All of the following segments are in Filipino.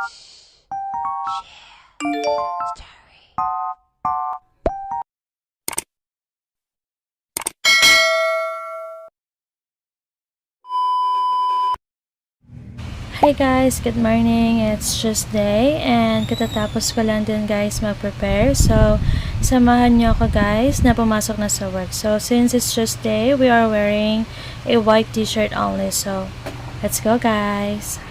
Hi guys, good morning. It's Tuesday and katatapos ko lang din guys mag-prepare. So, samahan niyo ako guys na pumasok na sa work. So, since it's Tuesday, we are wearing a white t-shirt only. So, let's go guys.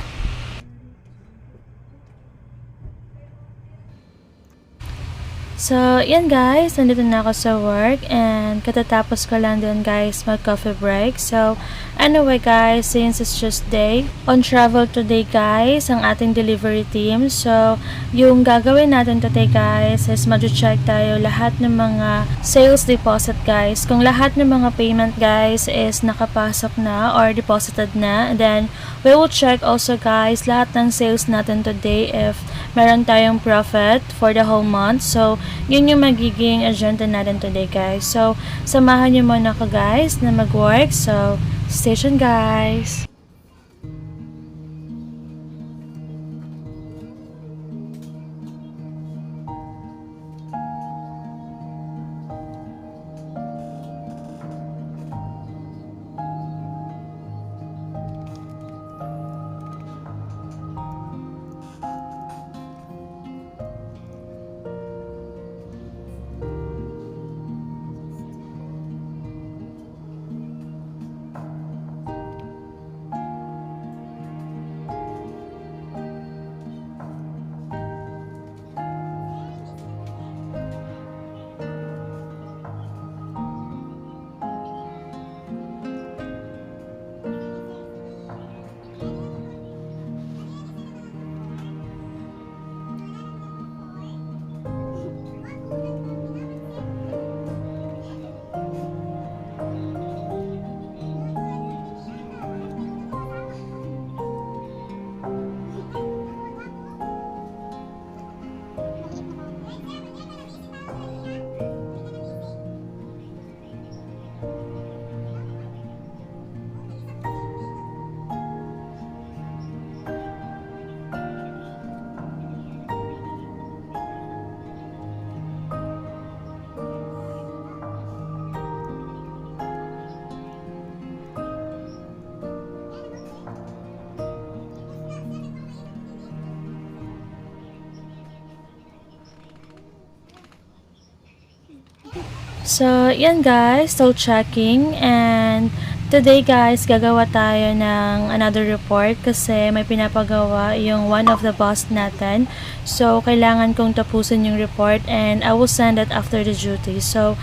So, yan guys, nandito na ako sa work and katatapos ko lang din guys mag-coffee break. So, anyway guys, since it's just day, on travel today guys, ang ating delivery team. So, yung gagawin natin today guys is mag-check tayo lahat ng mga sales deposit guys. Kung lahat ng mga payment guys is nakapasok na or deposited na, then we will check also guys lahat ng sales natin today if meron tayong profit for the whole month. So, yun yung magiging agenda natin today guys. So, samahan nyo muna ako guys na mag-work. So, stay tuned guys. So, yan guys, still checking and today guys, gagawa tayo ng another report kasi may pinapagawa yung one of the boss natin. So, kailangan kong tapusin yung report and I will send it after the duty. So,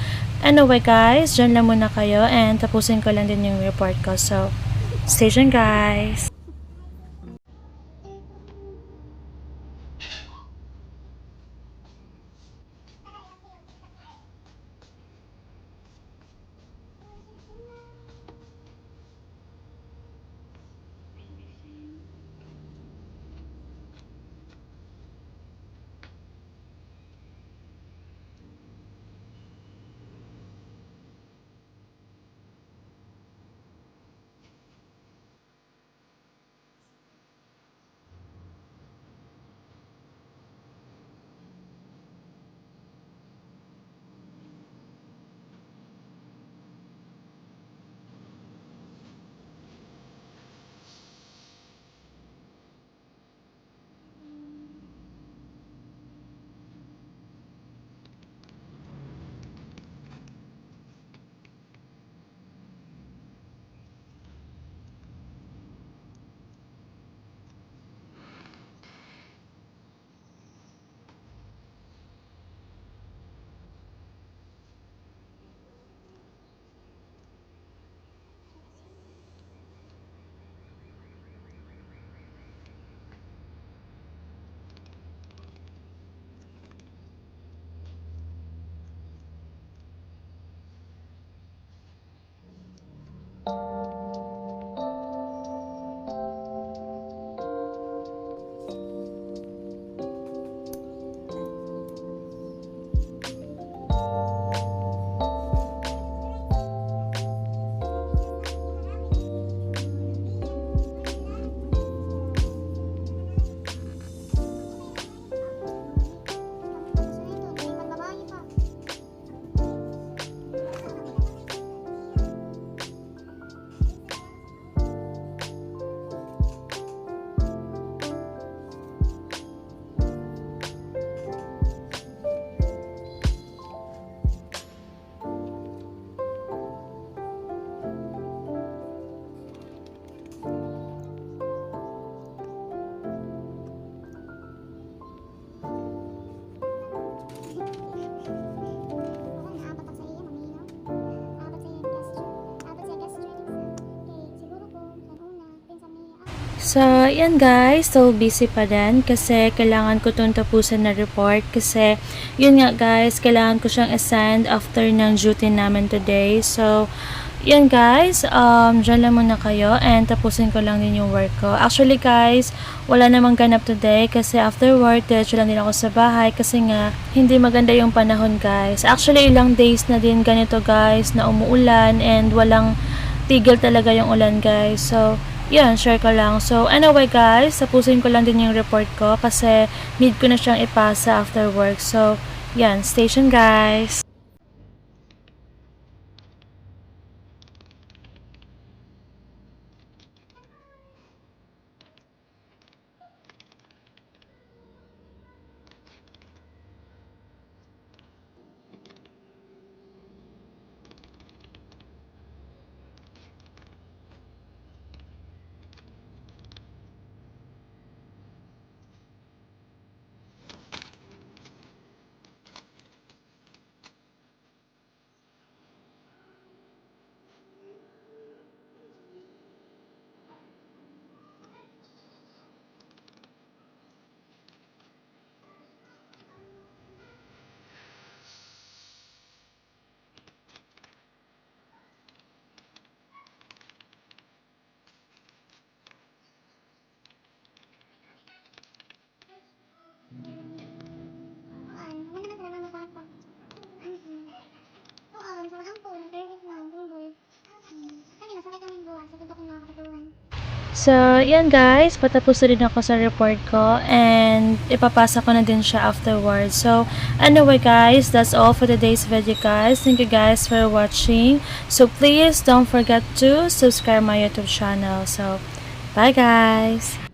anyway guys, dyan lang muna kayo and tapusin ko lang din yung report ko. So, stay tuned guys. So, yan guys, so busy pa din kasi kailangan ko itong tapusan na report kasi yun nga guys, kailangan ko siyang assign after ng duty namin today. So, yan guys, dyan lang muna kayo and tapusin ko lang din yung work ko. Actually guys, wala namang ganap today kasi after work, diretso lang din ako sa bahay kasi nga hindi maganda yung panahon guys. Actually, ilang days na din ganito guys na umuulan and walang tigil talaga yung ulan guys. So, yan, share ko lang. So, anyway guys, tapusin ko lang din yung report ko kasi need ko na siyang ipasa after work. So, yan, station guys. So, yan guys, patapos na rin ako sa report ko and ipapasa ko na din siya afterwards. So, anyway guys, that's all for today's video guys. Thank you guys for watching. So, please don't forget to subscribe my YouTube channel. So, bye guys!